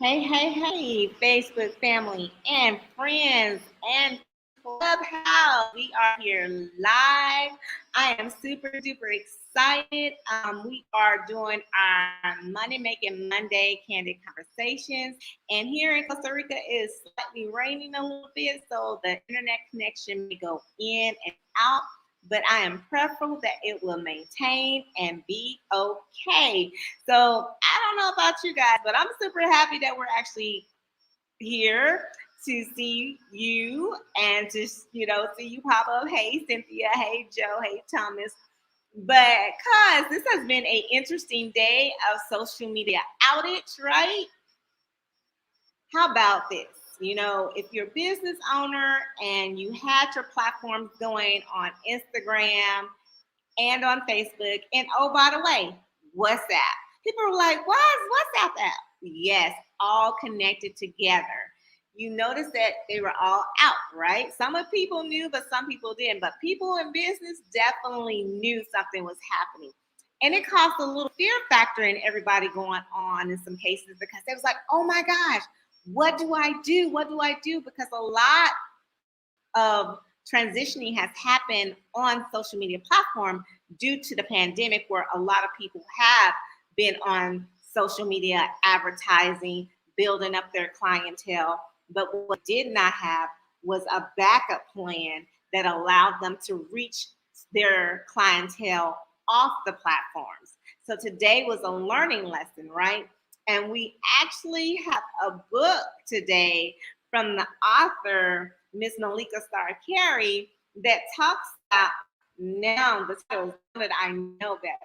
Hey, hey, hey, Facebook family and friends and Clubhouse. We are here live. I am super duper excited. We are doing our Money Making Monday Candid Conversations. And here in Costa Rica, it's slightly raining a little bit, so the internet connection may go in and out. But I am prayerful that it will maintain and be okay. So I don't know about you guys, but I'm super happy that we're actually here to see you and to see you pop up. Hey Cynthia, hey Joe, hey Thomas. But cause this has been an interesting day of social media outage, right? How about this? If you're a business owner and you had your platforms going on Instagram and on Facebook. And oh, by the way, WhatsApp. People are like, why is WhatsApp app? Yes, all connected together. You notice that they were all out, right? Some of people knew, but some people didn't. But people in business definitely knew something was happening. And it caused a little fear factor in everybody going on in some cases because they was like, oh my gosh, what do I do? What do I do? Because a lot of transitioning has happened on social media platform due to the pandemic, where a lot of people have been on social media advertising, building up their clientele. But what did not have was a backup plan that allowed them to reach their clientele off the platforms. So today was a learning lesson, right? And we actually have a book today from the author, Miss Malika Star Carey, that talks about now the titles that I know better.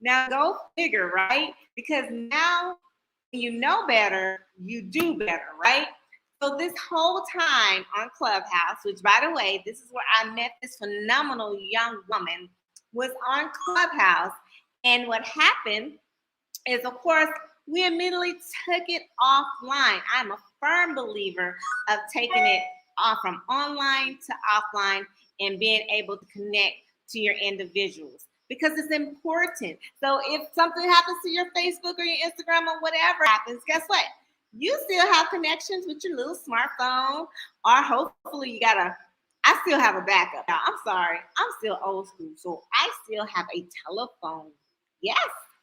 Now go figure, right? Because now when you know better, you do better, right? So this whole time on Clubhouse, which by the way, this is where I met this phenomenal young woman, was on Clubhouse. And what happened is, of course, we immediately took it offline. I'm a firm believer of taking it off from online to offline and being able to connect to your individuals because it's important. So if something happens to your Facebook or your Instagram or whatever happens, guess what? You still have connections with your little smartphone, or hopefully you got a I still have a backup. Now, I'm sorry, I'm still old school, so I still have a telephone. Yes,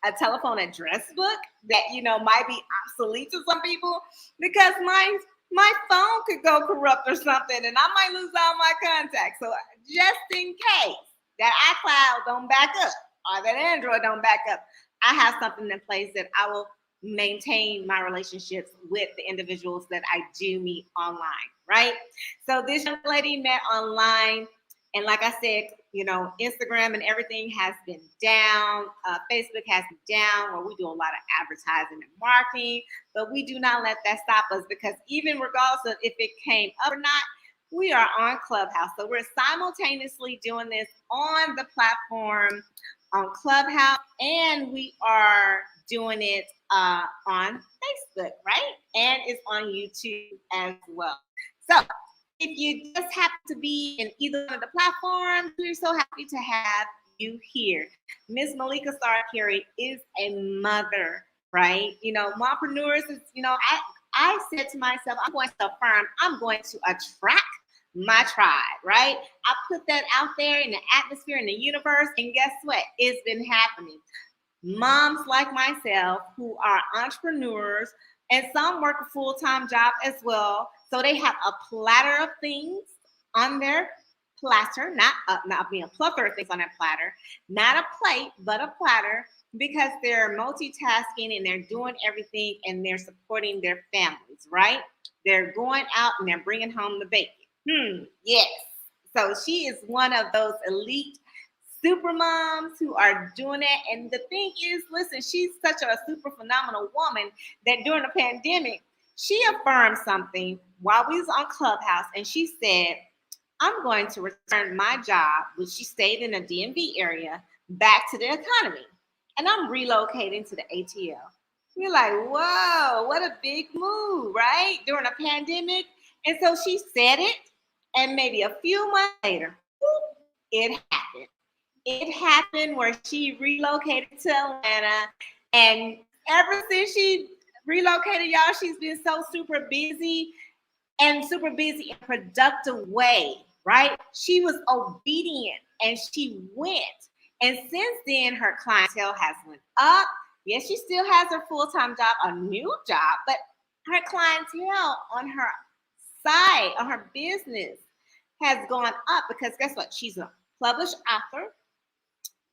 a telephone address book that might be obsolete to some people because my phone could go corrupt or something, and I might lose all my contacts. So just in case that iCloud don't back up or that Android don't back up, I have something in place that I will maintain my relationships with the individuals that I do meet online, right? So this young lady met online, and like I said, Instagram and everything has been down. Facebook has been down, where we do a lot of advertising and marketing, but we do not let that stop us because even regardless of if it came up or not, we are on Clubhouse. So we're simultaneously doing this on the platform on Clubhouse, and we are doing it on Facebook, right? And it's on YouTube as well. So if you just happen to be in either one of the platforms, we're so happy to have you here. Miss Malika Star Carey is a mother, right? Mompreneurs is, I said to myself, I'm going to affirm, I'm going to attract my tribe, right? I put that out there in the atmosphere, in the universe, and guess what? It's been happening. Moms like myself who are entrepreneurs, and some work a full-time job as well. So they have a platter of things on their platter, not being a plethora of things on that platter, not a plate, but a platter, because they're multitasking and they're doing everything and they're supporting their families, right? They're going out and they're bringing home the bacon. Yes. So she is one of those elite super moms who are doing it. And the thing is, listen, she's such a super phenomenal woman that during the pandemic, she affirmed something while we was on Clubhouse, and she said, I'm going to return my job, which she stayed in the DMV area, back to the economy. And I'm relocating to the ATL. We're like, whoa, what a big move, right? During a pandemic. And so she said it, and maybe a few months later, whoop, it happened. It happened where she relocated to Atlanta, and ever since she relocated, y'all. She's been so super busy and super busy in a productive way, right? She was obedient and she went. And since then, her clientele has went up. Yes, she still has her full-time job, a new job, but her clientele on her side, on her business, has gone up because guess what? She's a published author.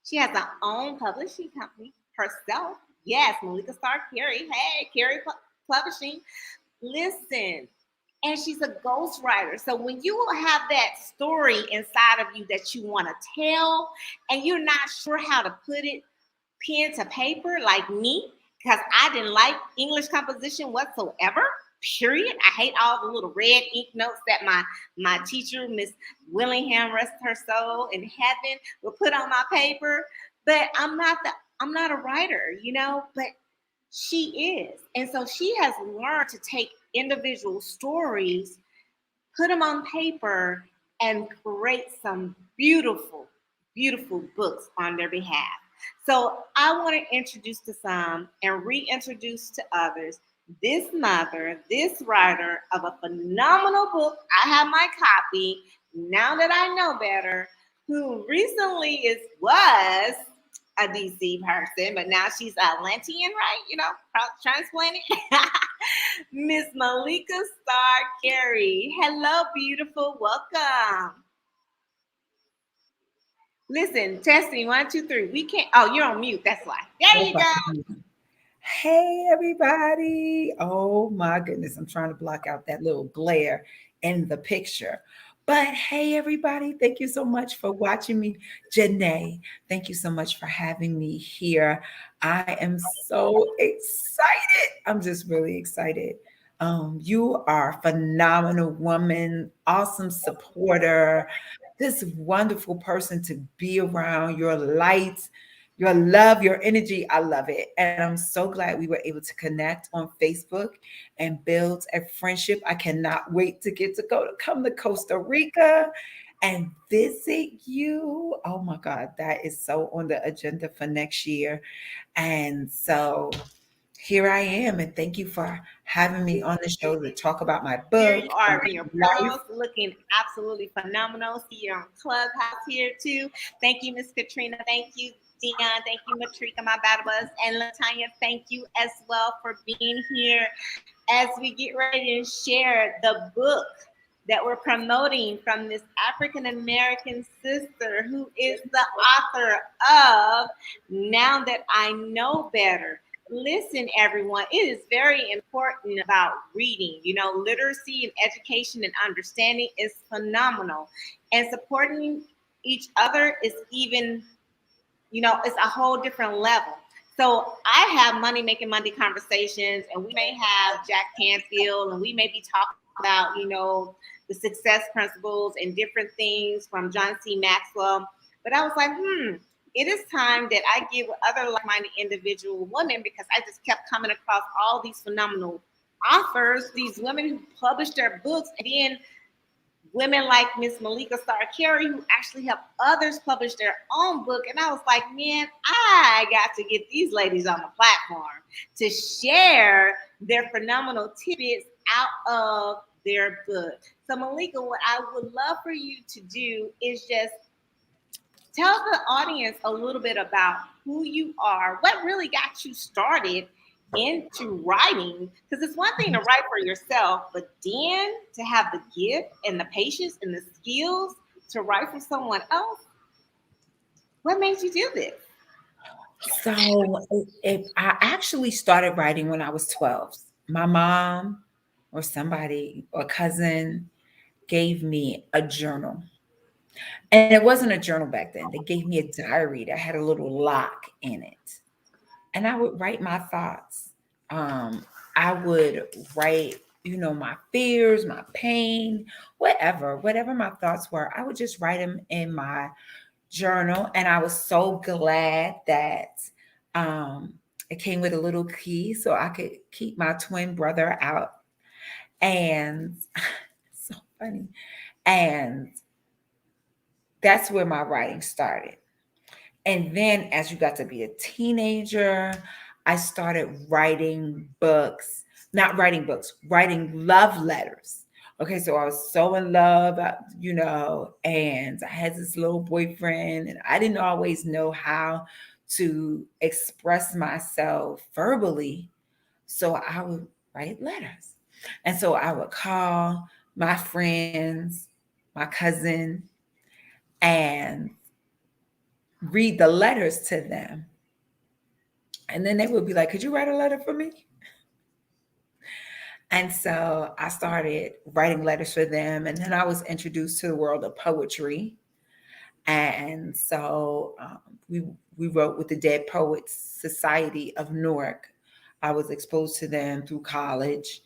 She has her own publishing company herself. Yes, Malika Star Carey. Hey, Carey Publishing. Listen, and she's a ghostwriter. So when you have that story inside of you that you want to tell, and you're not sure how to put it pen to paper, like me, because I didn't like English composition whatsoever. Period. I hate all the little red ink notes that my teacher, Miss Willingham, rest her soul in heaven, would put on my paper. But I'm not a writer, but she is. And so she has learned to take individual stories, put them on paper, and create some beautiful, beautiful books on their behalf. So I want to introduce to some and reintroduce to others this mother, this writer of a phenomenal book. I have my copy now that I know better, who recently was a DC person, but now she's Atlantean, right? Transplanted. Miss Malika Star Carey. Hello, beautiful. Welcome. Listen, testing 1, 2, 3. We can't. Oh, you're on mute. That's why. There you go. Hey, everybody. Oh, my goodness. I'm trying to block out that little glare in the picture. But hey, everybody. Thank you so much for watching me. Janae, thank you so much for having me here. I am so excited. I'm just really excited. You are a phenomenal woman, awesome supporter, this wonderful person to be around, your light, your love, your energy. I love it. And I'm so glad we were able to connect on Facebook and build a friendship. I cannot wait to get to come to Costa Rica and visit you. Oh my God, that is so on the agenda for next year. And so here I am. And thank you for having me on the show to talk about my Here book you and are in your life. pearls, looking absolutely phenomenal. See you on Clubhouse here too. Thank you, Miss Katrina. Thank you, Dion. Thank you, Matrika, my battle buzz, and Latanya. Thank you as well for being here as we get ready to share the book that we're promoting from this African American sister who is the author of Now That I Know Better. Listen, everyone, it is very important about reading. Literacy and education and understanding is phenomenal. And supporting each other is even, it's a whole different level. So I have Money Making Monday conversations, and we may have Jack Canfield, and we may be talking about, the success principles and different things from John C. Maxwell. But I was like, it is time that I get with other like-minded individual women because I just kept coming across all these phenomenal authors, these women who published their books, and then women like Miss Malika Star Carey who actually help others publish their own book. And I was like, man, I got to get these ladies on the platform to share their phenomenal tidbits out of their book. So Malika, what I would love for you to do is just tell the audience a little bit about who you are, what really got you started into writing. Because it's one thing to write for yourself, but then to have the gift and the patience and the skills to write for someone else, what made you do this? So I actually started writing when I was 12. My mom or somebody or cousin gave me a journal. And it wasn't a journal back then. They gave me a diary that had a little lock in it. And I would write my thoughts. I would write, my fears, my pain, whatever my thoughts were. I would just write them in my journal. And I was so glad that um, it came with a little key so I could keep my twin brother out. And so funny. And that's where my writing started. And then as you got to be a teenager, I started writing books, not writing books, writing love letters. Okay, so I was so in love, and I had this little boyfriend, and I didn't always know how to express myself verbally. So I would write letters. And so I would call my friends, my cousin, and read the letters to them. And then they would be like, "Could you write a letter for me?" And so I started writing letters for them. And then I was introduced to the world of poetry. And so we wrote with the Dead Poets Society of Newark. I was exposed to them through college,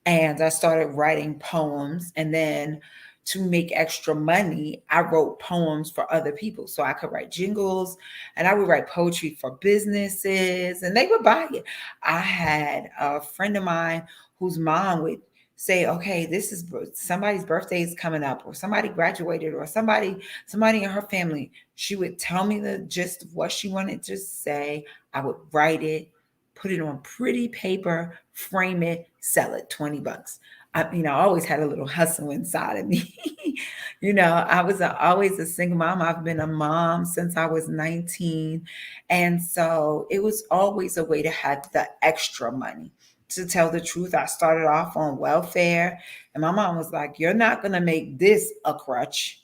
and I started writing poems. And then to make extra money, I wrote poems for other people. So I could write jingles, and I would write poetry for businesses, and they would buy it. I had a friend of mine whose mom would say, "Okay, this is somebody's birthday is coming up, or somebody graduated, or somebody in her family." She would tell me the gist of what she wanted to say. I would write it, put it on pretty paper, frame it, sell it, $20. I always had a little hustle inside of me. I was always a single mom. I've been a mom since I was 19. And so it was always a way to have the extra money. To tell the truth, I started off on welfare, and my mom was like, "You're not going to make this a crutch.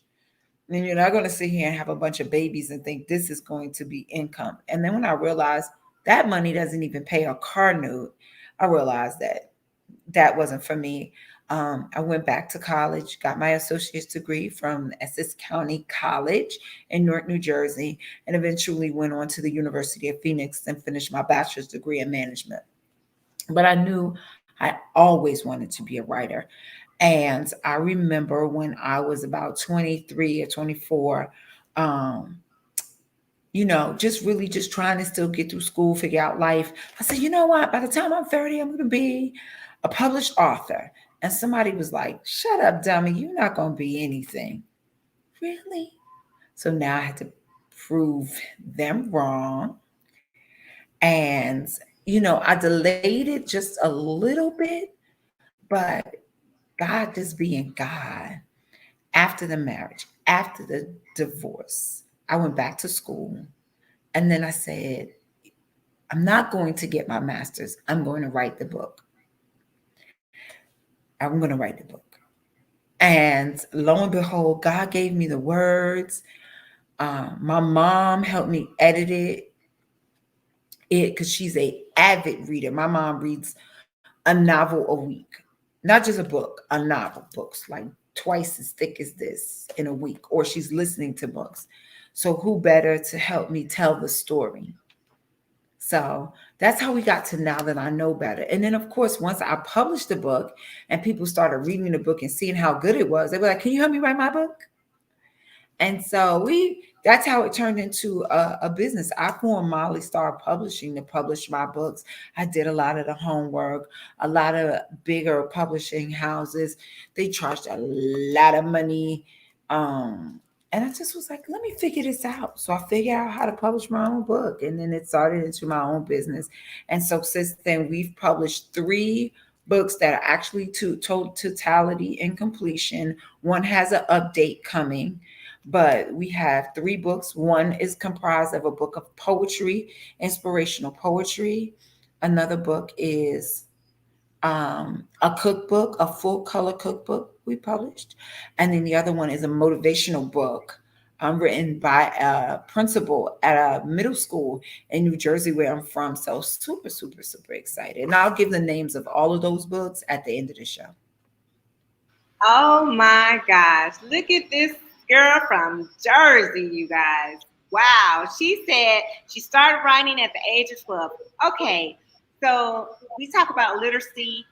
And you're not going to sit here and have a bunch of babies and think this is going to be income." And then when I realized that money doesn't even pay a car note, I realized that that wasn't for me. I went back to college, got my associate's degree from Essex County College in Newark, New Jersey, and eventually went on to the University of Phoenix and finished my bachelor's degree in management. But I knew I always wanted to be a writer. And I remember when I was about 23 or 24, um, just really just trying to still get through school, figure out life. I said, you know what? By the time I'm 30, I'm going to be a published author. And somebody was like, "Shut up, dummy. You're not going to be anything." Really? So now I had to prove them wrong. And, I delayed it just a little bit, but God just being God. After the marriage, after the divorce, I went back to school. And then I said, "I'm not going to get my master's. I'm going to write the book. I'm going to write the book." And lo and behold, God gave me the words. My mom helped me edit it because she's a avid reader. My mom reads a novel a week, not just a book, a novel, books like twice as thick as this in a week, or she's listening to books. So who better to help me tell the story? So that's how we got to now that I know better. And then, of course, once I published the book and people started reading the book and seeing how good it was, they were like, "Can you help me write my book?" And so that's how it turned into a business. I formally started publishing to publish my books. I did a lot of the homework. A lot of bigger publishing houses, they charged a lot of money. And I just was like, let me figure this out. So I figured out how to publish my own book. And then it started into my own business. And so since then, we've published 3 books that are actually to totality and completion. One has an update coming, but we have 3 books. One is comprised of a book of poetry, inspirational poetry. Another book is a cookbook, a full color cookbook we published. And then the other one is a motivational book written by a principal at a middle school in New Jersey, where I'm from. So super, super, super excited. And I'll give the names of all of those books at the end of the show. Oh my gosh. Look at this girl from Jersey, you guys. Wow. She said she started writing at the age of 12. Okay. So we talk about literacy,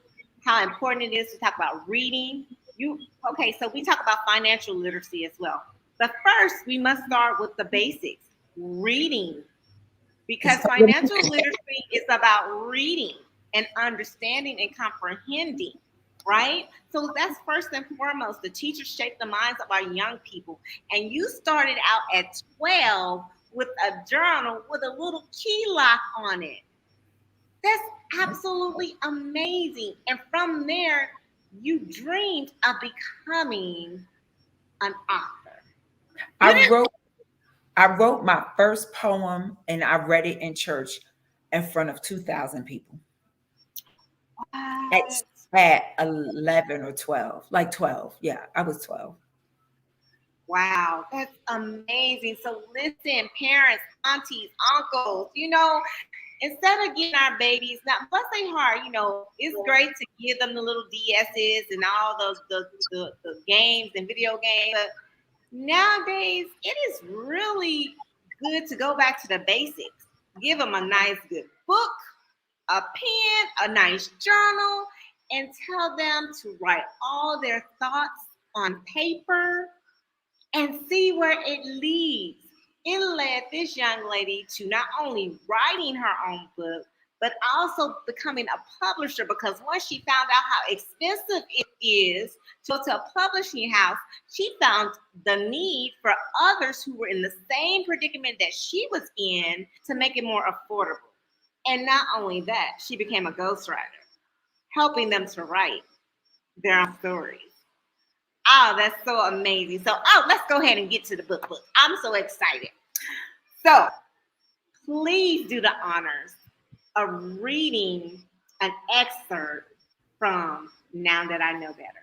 how important it is to talk about reading. So we talk about financial literacy as well. But first, we must start with the basics. Reading, It's because financial literacy is about reading and understanding and comprehending, right? So that's first and foremost. The teachers shape the minds of our young people. And you started out at 12 with a journal with a little key lock on it. That's absolutely amazing. And from there, you dreamed of becoming an author. I You didn't wrote I wrote my first poem and I read it in church in front of 2,000 people at, what? at 11 or 12, like 12. Yeah, I was 12. Wow, that's amazing. So listen, parents, aunties, uncles, instead of getting our babies, now bless their heart, it's great to give them the little DSs and all the games and video games. But nowadays, it is really good to go back to the basics. Give them a nice, good book, a pen, a nice journal, and tell them to write all their thoughts on paper and see where it leads. It led this young lady to not only writing her own book, but also becoming a publisher because once she found out how expensive it is to go to a publishing house, she found the need for others who were in the same predicament that she was in to make it more affordable. And not only that, she became a ghostwriter, helping them to write their own stories. Oh, that's so amazing. So, let's go ahead and get to the book. I'm so excited. So, please do the honors of reading an excerpt from Now That I Know Better.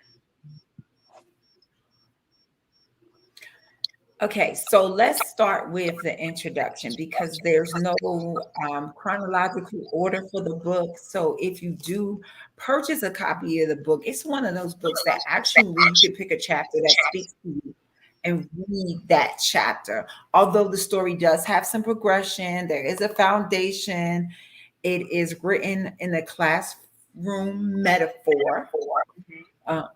Okay, so let's start with the introduction because there's no chronological order for the book. So if you do purchase a copy of the book, it's one of those books that actually you can pick a chapter that speaks to you and read that chapter. Although the story does have some progression, there is a foundation. It is written in a classroom metaphor. Mhm. uh,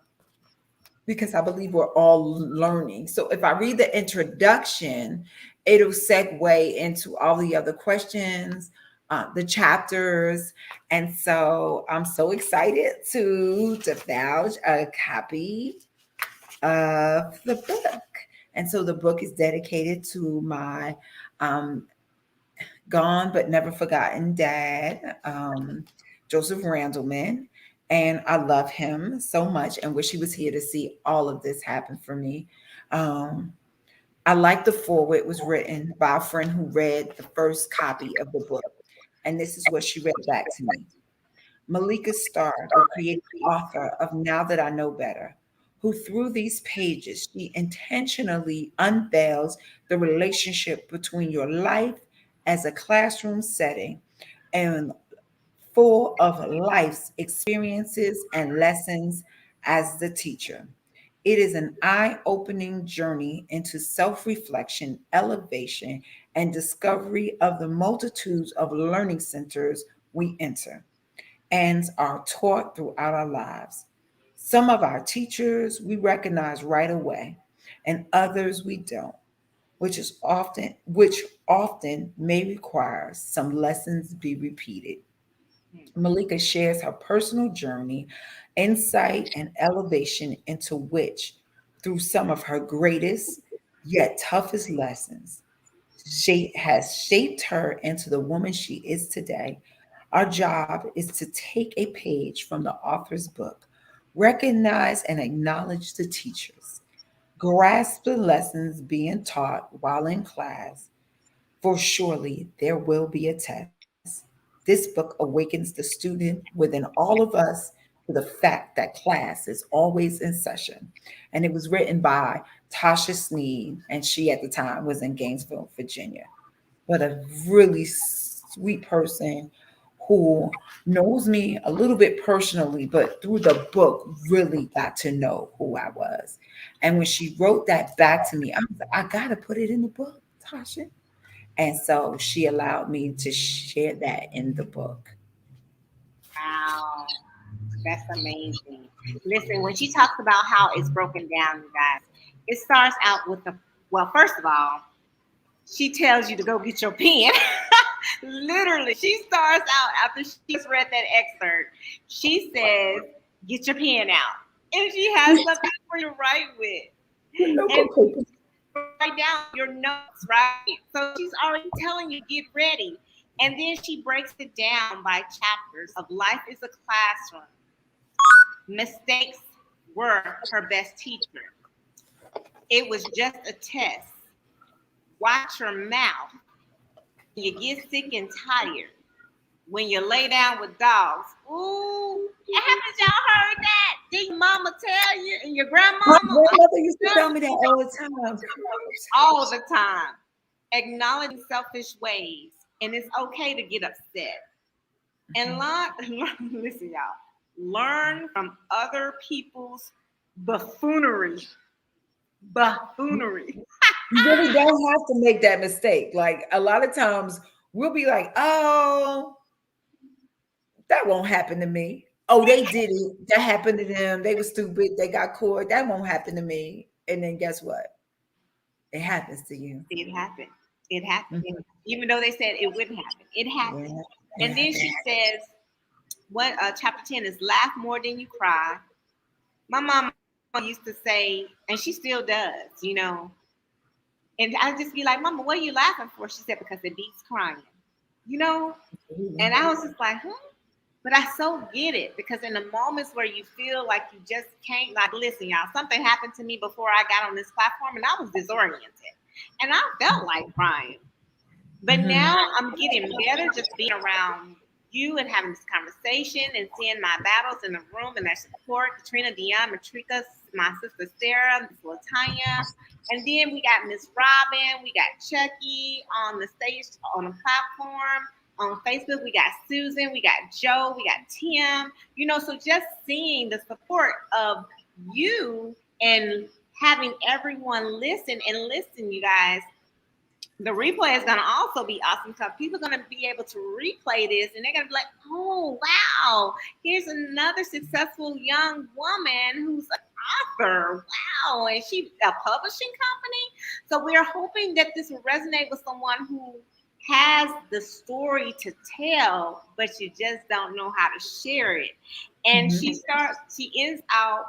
because I believe we're all learning. So if I read the introduction, it'll segue into all the other questions, the chapters. And so I'm so excited to divulge a copy of the book. And so the book is dedicated to my um, gone but never forgotten dad, Joseph Randleman. And I love him so much and wish he was here to see all of this happen for me. Um, I like the foreword. It was written by a friend who read the first copy of the book. And this is what she read back to me. Malika Starr, the creative author of Now That I Know Better, who through these pages, she intentionally unveils the relationship between your life as a classroom setting and full of life's experiences and lessons as the teacher. It is an eye opening journey into self reflection, elevation, and discovery of the multitudes of learning centers we enter and are taught throughout our lives. Some of our teachers we recognize right away, and others we don't, which often may require some lessons be repeated. Malika shares her personal journey, insight, and elevation into which, through some of her greatest yet toughest lessons, has shaped her into the woman she is today. Our job is to take a page from the author's book, recognize and acknowledge the teachers, grasp the lessons being taught while in class, for surely there will be a test. This book awakens the student within all of us to the fact that class is always in session. And it was written by Tasha Sneed, and she at the time was in Gainesville, Virginia, but a really sweet person who knows me a little bit personally, but through the book really got to know who I was. And when she wrote that back to me, I was like, I gotta put it in the book, Tasha. And so she allowed me to share that in the book. Wow, that's amazing. Listen, when she talks about how it's broken down, you guys, it starts out with well, first of all, she tells you to go get your pen. Literally, she starts out after she just read that excerpt. She says, "Get your pen out," and she has something for you to write with, The and notebook paper. write down your notes. Right. So she's already telling you get ready. And then she breaks it down by chapters of life is a classroom. Mistakes were her best teacher. It was just a test. Watch your mouth. When you get sick and tired, when you lay down with dogs. Ooh, haven't y'all heard that? Did your mama tell you and your My grandmama? grandmother used to tell me that all the time. All the time. Acknowledging selfish ways. And it's okay to get upset. And listen, y'all, learn from other people's buffoonery. Buffoonery. You really don't have to make that mistake. Like a lot of times we'll be like, oh, that won't happen to me. Oh, they did it. That happened to them. They were stupid. They got caught. That won't happen to me. And then guess what? It happens to you. It happened. It happened. Mhm. Even though they said it wouldn't happen, it happened. Yeah, it And then happened. she says, what chapter 10 is laugh more than you cry. My mama used to say, and she still does, and I just be like, Mama, what are you laughing for? She said, because it beats crying, you know? Absolutely. And I was just like, But I so get it because in the moments where you feel like you just can't, like, listen, y'all, something happened to me before I got on this platform and I was disoriented and I felt like crying. But Mhm. now I'm getting better just being around you and having this conversation and seeing my battles in the room and their support. Katrina, Dion, Matrika, my sister Sarah, Miss Latanya. And then we got Miss Robin, we got Chucky on the stage on the platform. On Facebook, we got Susan, we got Joe, we got Tim. So just seeing the support of you and having everyone listen, you guys, the replay is going to also be awesome because people are going to be able to replay this and they're going to be like, oh, wow, here's another successful young woman who's an author. Wow. And she's a publishing company. So we're hoping that this will resonate with someone who has the story to tell, but you just don't know how to share it. And Mhm. she ends out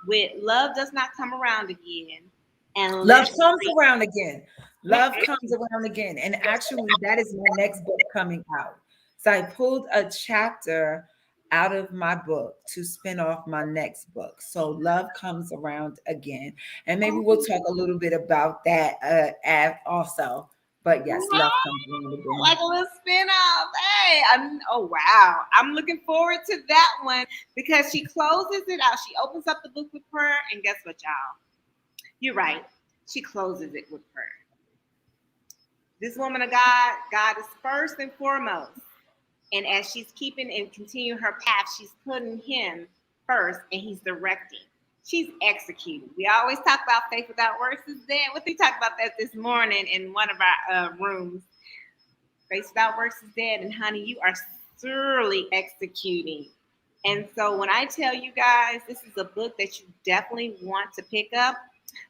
with love does not come around again. And Love let's comes around again. Love comes around again. And actually, that is my next book coming out. So I pulled a chapter out of my book to spin off my next book. So love comes around again. And maybe we'll talk a little bit about that also. But yes, love comes around again. like a little spin off. Hey, oh wow. I'm looking forward to that one because she closes it out. She opens up the book with prayer, and guess what, y'all? You're right. She closes it with prayer. This woman of God, God is first and foremost. And as she's keeping and continuing her path, she's putting him first and he's directing. She's executing. We always talk about faith without works is dead. What we talked about that this morning in one of our rooms. Faith without works is dead. And honey, you are surely executing. And so when I tell you guys, this is a book that you definitely want to pick up.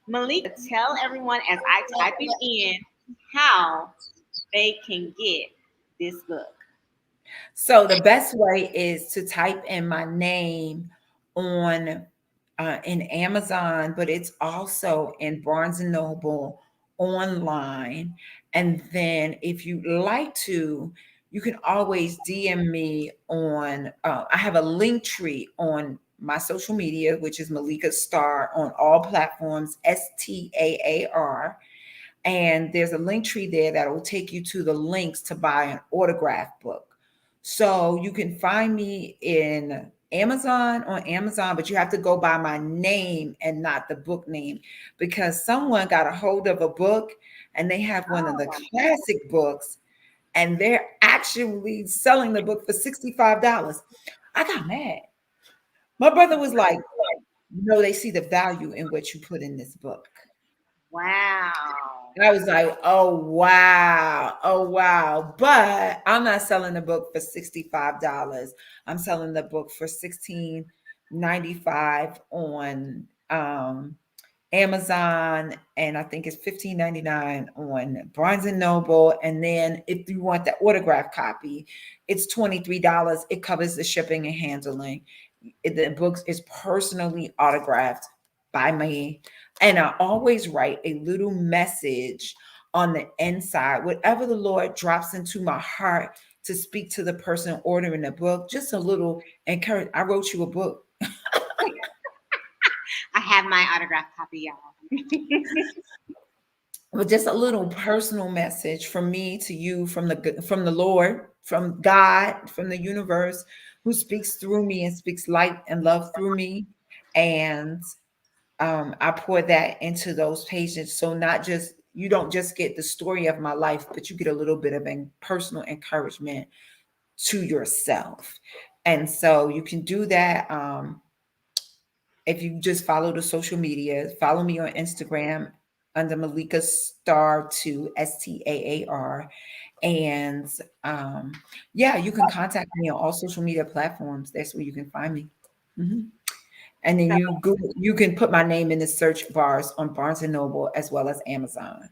Malika, tell everyone as I type it in how they can get this book. So the best way is to type in my name on in Amazon, but it's also in Barnes and Noble online. And then if you like to, you can always DM me on. I have a link tree on my social media, which is Malika Star on all platforms, STAAR. And there's a link tree there that will take you to the links to buy an autograph book. So you can find me in Amazon on Amazon, but you have to go by my name and not the book name because someone got a hold of a book and they have one of the classic books and they're actually selling the book for $65. I got mad. My brother was like, no, they see the value in what you put in this book. Wow. I was like, oh wow, oh wow. But I'm not selling the book for $65. I'm selling the book for 16.95 on Amazon, and I think it's 15.99 on Barnes and Noble. And then if you want the autograph copy, it's $23. It covers the shipping and handling. The book is personally autographed by me. And I always write a little message on the inside. Whatever the Lord drops into my heart to speak to the person ordering the book, just a little encourage. I wrote you a book. I have my autographed copy, y'all. But just a little personal message from me to you, from the Lord, from God, from the universe, who speaks through me and speaks light and love through me. And I pour that into those pages. So not just you don't just get the story of my life, but you get a little bit of personal encouragement to yourself. And so you can do that. If you just follow the social media, follow me on Instagram under Malika Star 2 STAAR. And yeah, you can contact me on all social media platforms. That's where you can find me. Mhm. And then So, you can put my name in the search bars on Barnes and Noble as well as Amazon.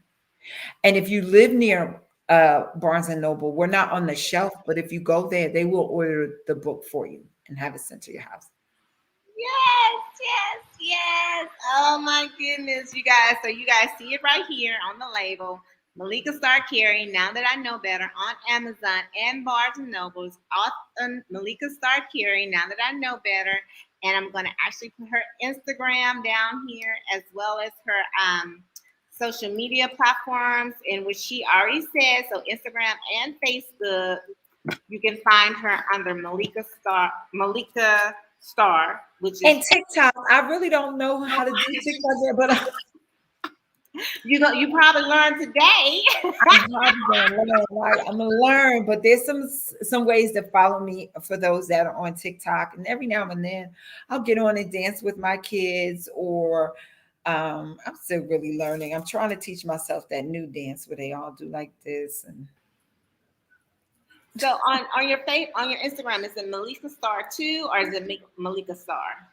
And if you live near Barnes and Noble, we're not on the shelf, but if you go there, they will order the book for you and have it sent to your house. yes, yes, yes. Oh my goodness, you guys. So you guys see it right here on the label. Malika Star Carey, Now That I Know Better, on Amazon and Barnes and Nobles. Author Malika Star Carey, Now That I Know Better. And I'm going to actually put her Instagram down here as well as her social media platforms, in which she already said. So Instagram and Facebook. You can find her under Malika Star, which is And TikTok, I really don't know how to do TikTok there, but you probably learned today. I'm probably gonna learn, right? I'm gonna learn, but there's some ways to follow me for those that are on TikTok. And every now and then I'll get on and dance with my kids, or I'm still really learning. I'm trying to teach myself that new dance where they all do like this. And So on your Instagram, is it Malika Star 2 or is it Malika Star?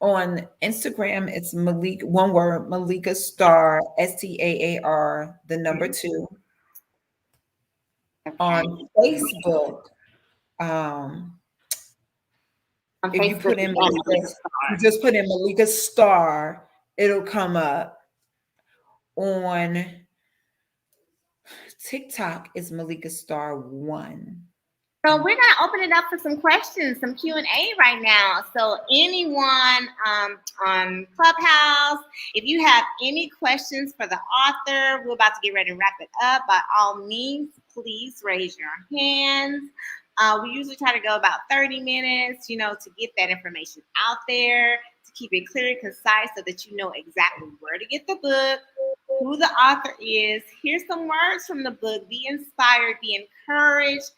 on Instagram, it's Malik, one word, Malika Star, STAAR, the number Mhm. 2. Okay. On Facebook, um, On if you Facebook, put in Malika Malika, you Star. just put in Malika Star, it'll come up. On TikTok, is Malika Star 1. So we're gonna open it up for some questions, some Q&A right now. So anyone on Clubhouse, if you have any questions for the author, we're about to get ready to wrap it up. By all means, please raise your hands. We usually try to go about 30 minutes, to get that information out there, to keep it clear and concise so that you know exactly where to get the book, who the author is. Here's some words from the book. Be inspired, be encouraged,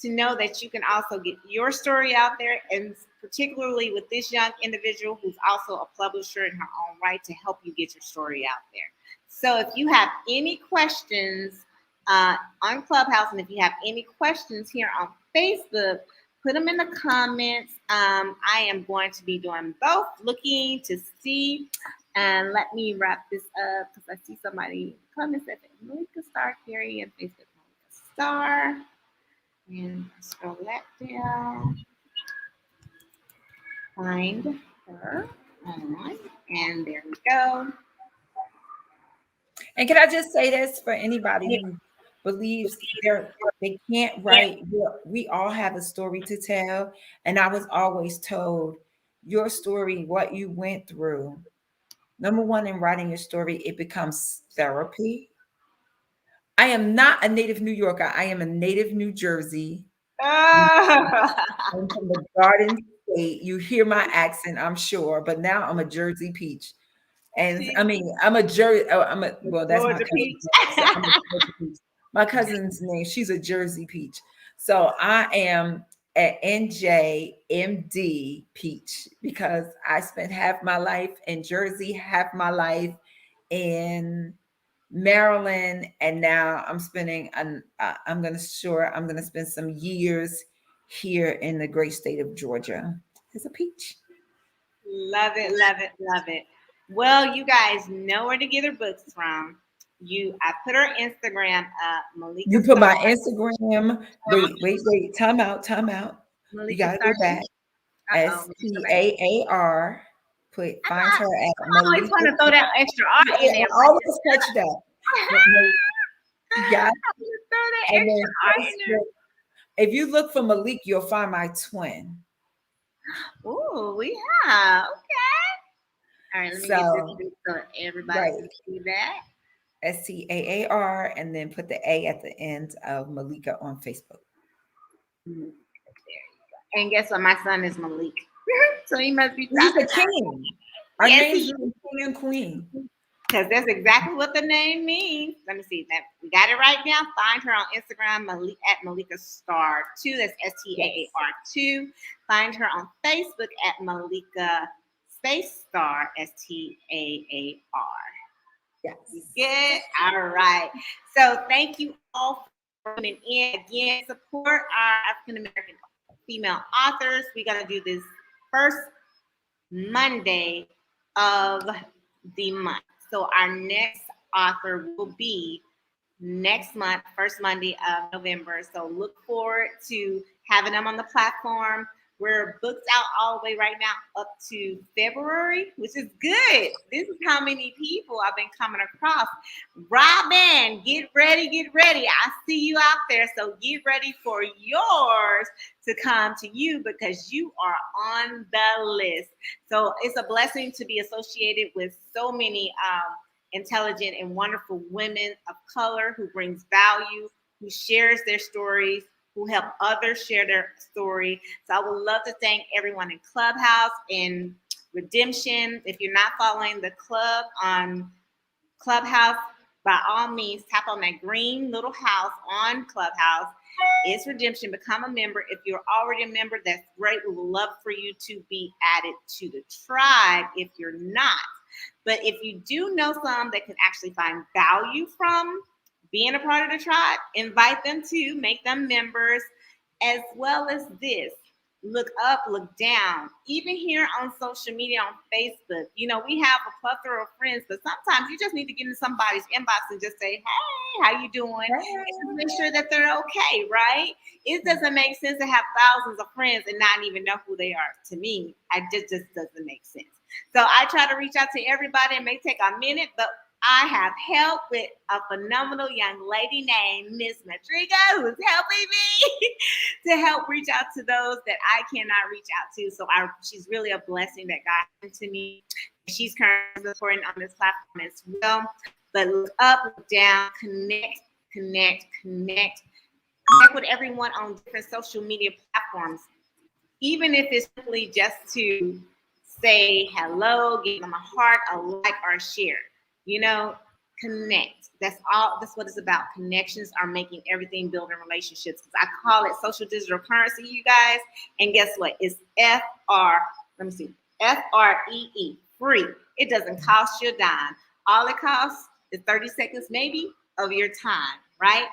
to know that you can also get your story out there, and particularly with this young individual who's also a publisher in her own right, to help you get your story out there. So if you have any questions on Clubhouse, and if you have any questions here on Facebook, put them in the comments. I am going to be doing both, looking to see. And let me wrap this up because I see somebody comments at Malika Star Carey and Facebook Malika Star. And scroll that down, find her online, and there we go. And can I just say this for anybody who believes they can't write? We all have a story to tell. And I was always told your story, what you went through. Number one, in writing your story, it becomes therapy. I am not a native New Yorker. I am a native New Jersey. Oh. I'm from the Garden State. You hear my accent, I'm sure, but now I'm a Jersey peach. And I mean, I'm a Jersey. Well, that's my Georgia cousin. peach. So I'm a Jersey peach. My cousin's name, she's a Jersey peach. So I am an NJMD peach because I spent half my life in Jersey, half my life in Maryland, and now I'm gonna spend some years here in the great state of Georgia as a peach. Love it, love it, love it. Well, you guys know where to get her books from. I put her Instagram up, Malika You put Star, my Instagram. Wait. Time out. Time out. You Malika got to go Star. back. Uh oh, let me go back. STAAR. Find her at I always Malika. want to throw that extra R in I there. always catch that. Yeah. I'm gonna throw that And extra then R in Facebook, if you look for Malik, you'll find my twin. there. Ooh, we have. Okay. All right, let me get this So, fixed so everybody can right. see that. STAAR, and then put the A at the end of Malika on Facebook. Mhm. And guess what? My son is Malik. So he must be He's talking a about. king. Our Yes, names he, are king and queen. because that's exactly what the name means. Let me see that we got it right now. Find her on Instagram, at Malika Star 2. That's Yes. STAAR 2. Find her on Facebook at Malika Space Star STAAR. You Yes. good? All right. So thank you all for tuning in again. Support our African American female authors. We're gonna do this first Monday of the month. So our next author will be next month, first Monday of November. So look forward to having them on the platform. We're booked out all the way right now up to February, which is good. This is how many people I've been coming across. Robin, get ready, get ready. I see you out there. So get ready for yours to come to you because you are on the list. So it's a blessing to be associated with so many intelligent and wonderful women of color who brings value, who shares their stories, who help others share their story. So I would love to thank everyone in Clubhouse and Redemption. If you're not following the club on Clubhouse, by all means, tap on that green little house on Clubhouse. It's Redemption. Become a member. If you're already a member, that's great. We would love for you to be added to the tribe if you're not. But if you do know some that can actually find value from being a part of the tribe, invite them to make them members, as well as this. Look up, look down. Even here on social media, on Facebook, we have a plethora of friends, but sometimes you just need to get in somebody's inbox and just say, "Hey, how you doing?" And just make sure that they're okay, right? It doesn't make sense to have thousands of friends and not even know who they are. To me, it just doesn't make sense. So I try to reach out to everybody. It may take a minute, but I have help with a phenomenal young lady named Miss Madriga, who's helping me to help reach out to those that I cannot reach out to. So she's really a blessing that God sent to me. She's currently supporting on this platform as well. But look up, look down, connect, connect, connect. Connect with everyone on different social media platforms, even if it's simply just to say hello, give them a heart, a like, or a share. Connect. That's all. That's what it's about. Connections are making everything, building relationships. I call it social digital currency, you guys. And guess what? It's FR. Let me see. FREE. Free. It doesn't cost you a dime. All it costs is 30 seconds, maybe, of your time, right?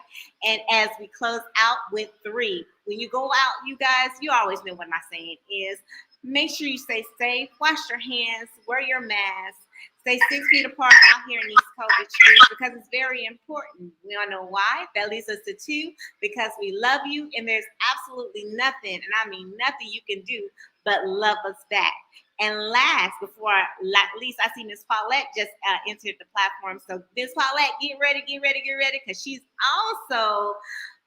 And as we close out with 3, when you go out, you guys, you always know what my saying is. Make sure you stay safe, wash your hands, wear your mask, stay 6 feet apart out here in these COVID streets because it's very important. We all know why. That leads us to 2, because we love you and there's absolutely nothing, and I mean nothing you can do but love us back. And last, least, I see Miss Paulette just entered the platform. So Miss Paulette, get ready, because she's also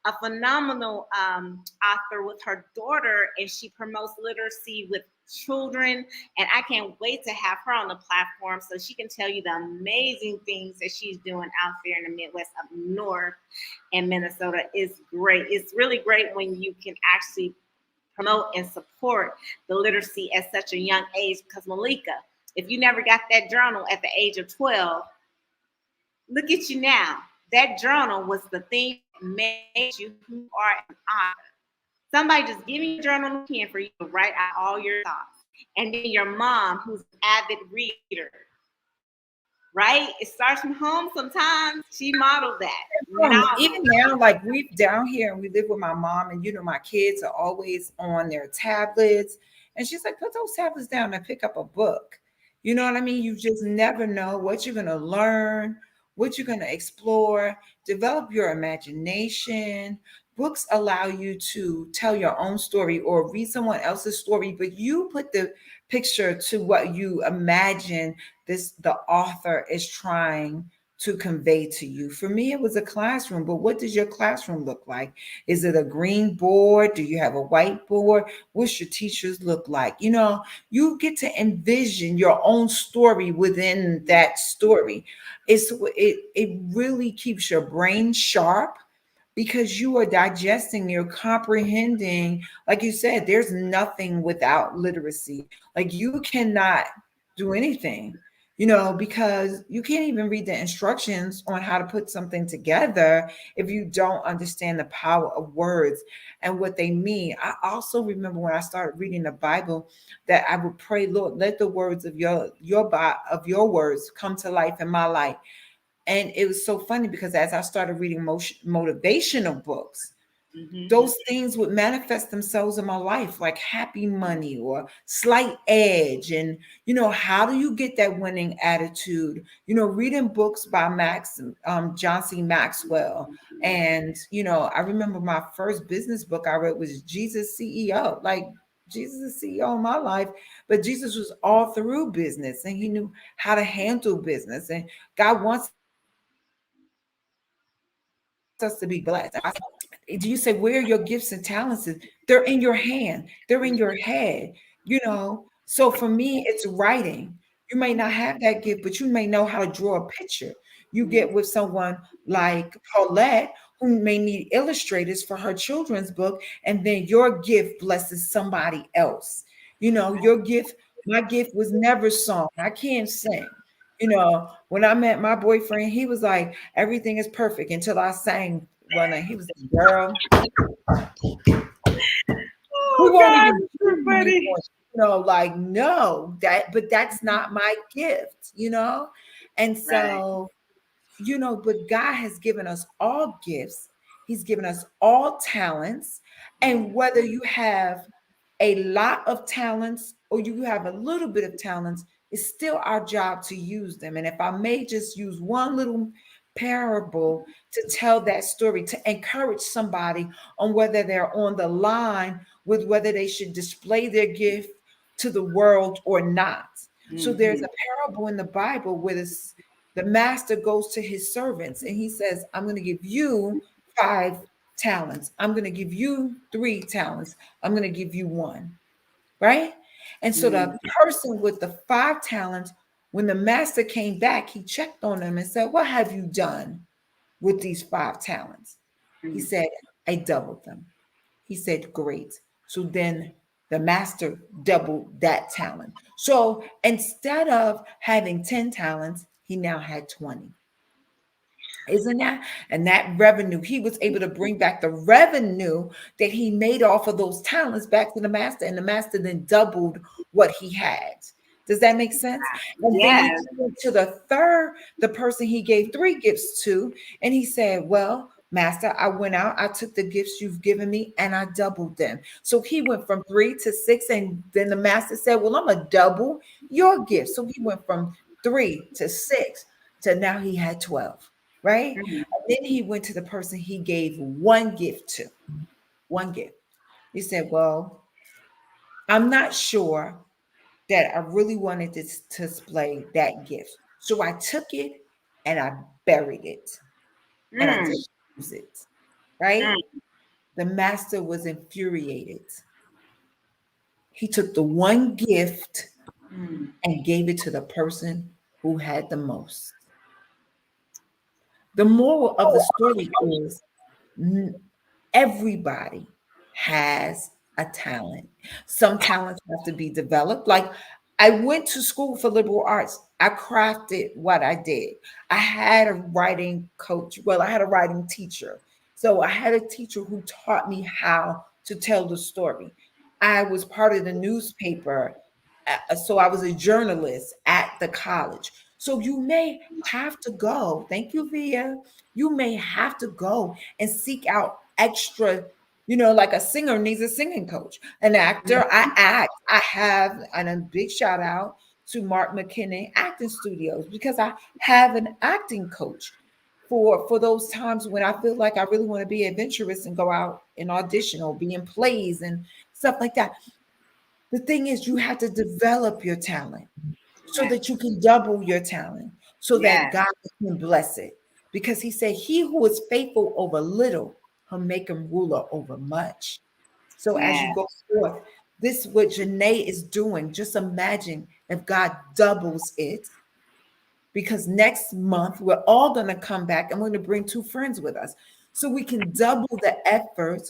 a phenomenal author with her daughter, and she promotes literacy with children. And I can't wait to have her on the platform so she can tell you the amazing things that she's doing out there in the Midwest up north. And Minnesota is great. It's really great when you can actually promote and support the literacy at such a young age. Because Malika, if you never got that journal at the age of 12, look at you now. That journal was the thing that made you who you are an author. Somebody just give me a journal and pen for you to write out all your thoughts. And then your mom, who's an avid reader, right? It starts from home sometimes. She modeled that. Even now, like we down here and we live with my mom, and my kids are always on their tablets. And she's like, put those tablets down and pick up a book. You know what I mean? You just never know what you're gonna learn, what you're gonna explore, develop your imagination. Books allow you to tell your own story or read someone else's story, but you put the picture to what you imagine the author is trying to convey to you. For me, it was a classroom, but what does your classroom look like? Is it a green board? Do you have a whiteboard? What's your teachers look like? You get to envision your own story within that story. It really keeps your brain sharp because you are digesting, you're comprehending. Like you said, there's nothing without literacy. Like you cannot do anything, because you can't even read the instructions on how to put something together if you don't understand the power of words and what they mean. I also remember when I started reading the Bible that I would pray, Lord, let the words of your words come to life in my life. And it was so funny because as I started reading motivational books, Mm-hmm. those things would manifest themselves in my life, like happy money or slight edge. And, how do you get that winning attitude? Reading books by John C. Maxwell. And, I remember my first business book I read was Jesus CEO. Like, Jesus is CEO in my life, but Jesus was all through business and he knew how to handle business. And God wants us to be blessed. Do you say where are your gifts and talents is? They're in your hand, they're in your head. So for me, it's writing. You may not have that gift, but you may know how to draw a picture. You get with someone like Paulette, who may need illustrators for her children's book, and then your gift blesses somebody else. Your gift, my gift was never song. I can't sing. When I met my boyfriend, he was like, everything is perfect until I sang one night. He was like, girl, we Oh won't God, even it's do so you funny. one. Like, no, but that's not my gift. And Right. so, but God has given us all gifts. He's given us all talents. And whether you have a lot of talents or you have a little bit of talents, it's still our job to use them. And if I may just use one little parable to tell that story, to encourage somebody on whether they're on the line with whether they should display their gift to the world or not. So there's Mm-hmm. a parable in the Bible where the master goes to his servants and he says, I'm going to give you 5 talents. I'm going to give you 3 talents. I'm going to give you one. Right. And so the person with the 5 talents, when the master came back, he checked on them and said, what have you done with these 5 talents? He Mm-hmm. said, I doubled them. He said, great. So then the master doubled that talent. So instead of having 10 talents, he now had 20. Isn't that? And that revenue, he was able to bring back the revenue that he made off of those talents back to the master, and the master then doubled what he had. Does that make sense? And then he Yes. went to the person he gave 3 gifts to, and he said, well, master, I went out, I took the gifts you've given me, and I doubled them. So he went from 3 to 6, and then the master said, well, I'm going to double your gifts. So he went from 3 to 6 to now he had 12, right? Mm-hmm. And then he went to the person he gave 1 gift to, 1 gift. He said, well, I'm not sure that I really wanted to display that gift. So I took it and I buried it and I Mm-hmm. didn't use it, right? The master was infuriated. He took the 1 gift Mm-hmm. and gave it to the person who had the most. The moral of the story is everybody has a talent. Some talents have to be developed. Like I went to school for liberal arts. I crafted what I did. I had a writing coach. Well, I had a writing teacher. So I had a teacher who taught me how to tell the story. I was part of the newspaper. So I was a journalist at the college. So you may have to go. Thank you, Via. You may have to go and seek out extra, like a singer needs a singing coach, an actor. I act. I have, and a big shout out to Mark McKinney Acting Studios because I have an acting coach for those times when I feel like I really want to be adventurous and go out and audition or be in plays and stuff like that. The thing is, you have to develop your talent so Right. that you can double your talent. so that Yes. God can bless it. Because he said, he who is faithful over little, he'll make him ruler over much. So as you Yes. go forth, this what Janae is doing. Just imagine if God doubles it, because next month we're all going to come back and we're going to bring two friends with us so we can double the effort.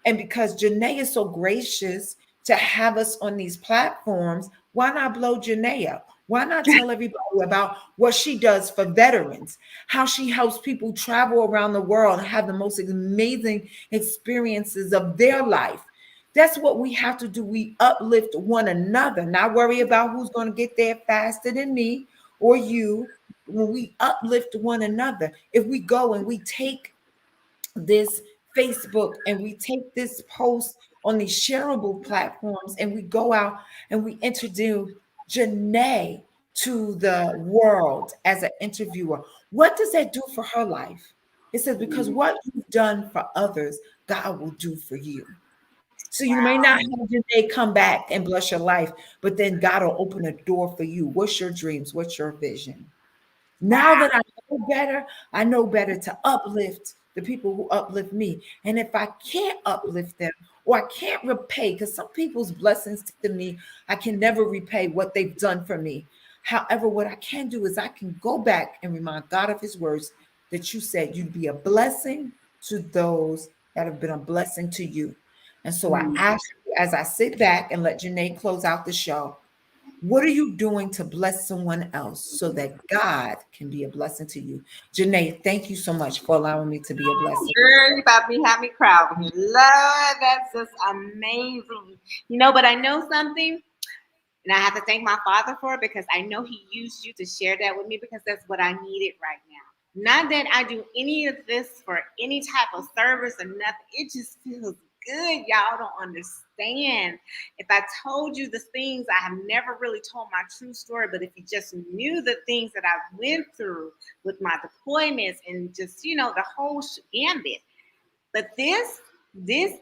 And because Janae is so gracious to have us on these platforms, why not blow Janae up? Why not tell everybody about what she does for veterans, how she helps people travel around the world and have the most amazing experiences of their life? That's what we have to do. We uplift one another, not worry about who's going to get there faster than me or you. When we uplift one another, if we go and we take this Facebook and we take this post on these shareable platforms and we go out and we introduce Janae to the world as an interviewer, what does that do for her life? It says, because what you've done for others, God will do for you. So you may not have your day come back and bless your life, but then God will open a door for you. What's your dreams? What's your vision? Now Wow. that I know better to uplift the people who uplift me. And if I can't uplift them or I can't repay, because some people's blessings to me, I can never repay what they've done for me. However, what I can do is I can go back and remind God of his words that you said you'd be a blessing to those that have been a blessing to you. And so I Mm. ask you, as I sit back and let Janae close out the show, what are you doing to bless someone else so that God can be a blessing to you? Janae, thank you so much for allowing me to be a blessing. Girl, you about to be having me cry over here. Lord, that's just amazing. But I know something, and I have to thank my father for it because I know he used you to share that with me because that's what I needed right now. Not that I do any of this for any type of service or nothing. It just feels good. Y'all don't understand. If I told you the things, I have never really told my true story, but if you just knew the things that I went through with my deployments and just, the whole gambit. But this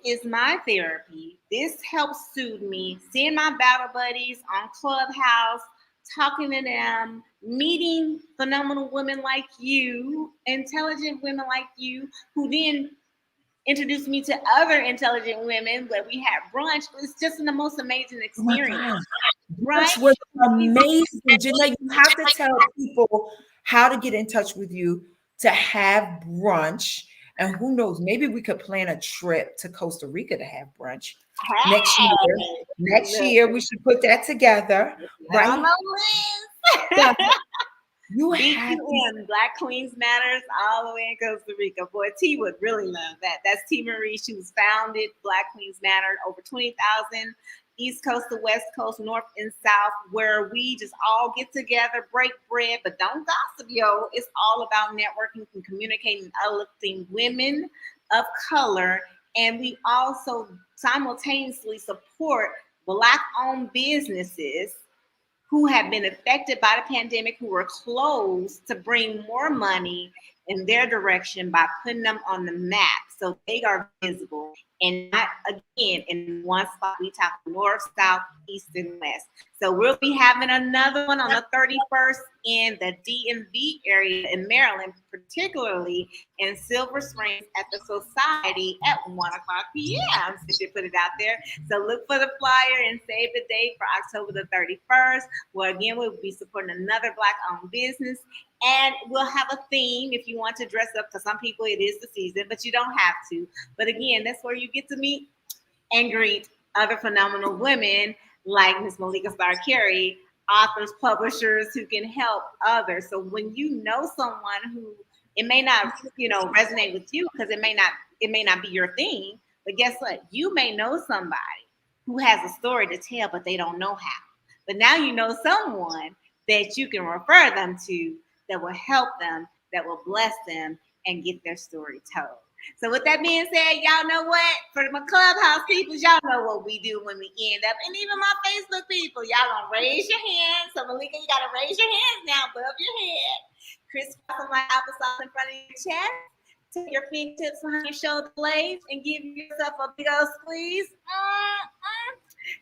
is my therapy. This helps soothe me. Seeing my battle buddies on Clubhouse, talking to them, meeting phenomenal women like you, intelligent women like you, who then introduced me to other intelligent women where we had brunch. It's just the most amazing Oh my experience, God. right? Brunch was amazing. Janae, you have to tell people how to get in touch with you to have brunch. And who knows, maybe we could plan a trip to Costa Rica to have brunch next year. Hey, Next look, year, we should put that together, that on right? the list. But you have BQM, Black Queens Matters, all the way in Costa Rica. Boy, T would really love that. That's T Marie. She was founded Black Queens Matter, over 20,000, East Coast to West Coast, North and South, where we just all get together, break bread, but don't gossip, yo. It's all about networking and communicating, uplifting women of color. And we also simultaneously support Black owned businesses who have been affected by the pandemic, who were closed, to bring more money in their direction by putting them on the map so they are visible and not again in one spot. We talk north, south, east, and west. So we'll be having another one on the 31st in the DMV area in Maryland, particularly in Silver Springs at the Society at 1 o'clock p.m. So should put it out there. So look for the flyer and save the date for October the 31st. Well, again, we'll be supporting another Black-owned business, and we'll have a theme if you want to dress up. For some people, it is the season, but you don't have to. But again, that's where you get to meet and greet other phenomenal women like Miss Malika Star Carey, authors, publishers who can help others. So when you know someone who it may not, resonate with you because it may not be your thing, but guess what? You may know somebody who has a story to tell, but they don't know how. But now you know someone that you can refer them to that will help them, that will bless them and get their story told. So with that being said, y'all know what? For my clubhouse people, y'all know what we do when we end up. And even my Facebook people, y'all gonna raise your hands. So Malika, you gotta raise your hands now above your head. Crisscross them like applesauce in front of your chest. Take your fingertips behind your shoulder blades and give yourself a big old squeeze.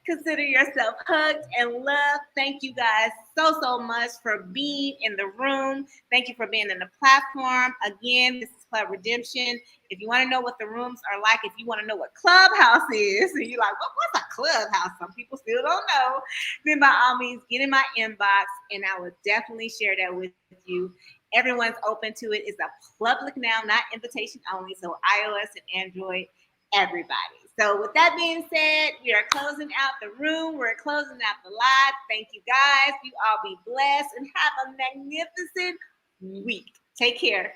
Consider yourself hugged and loved. Thank you guys so much for being in the room. Thank you for being in the platform. Again, this is Club Redemption. If you want to know what the rooms are like, if you want to know what Clubhouse is, and you're like, what's a Clubhouse? Some people still don't know. Then by all means, get in my inbox, and I will definitely share that with you. Everyone's open to it. It's a public now, not invitation only. So iOS and Android, everybody. So with that being said, we are closing out the room. We're closing out the live. Thank you guys. You all be blessed and have a magnificent week. Take care.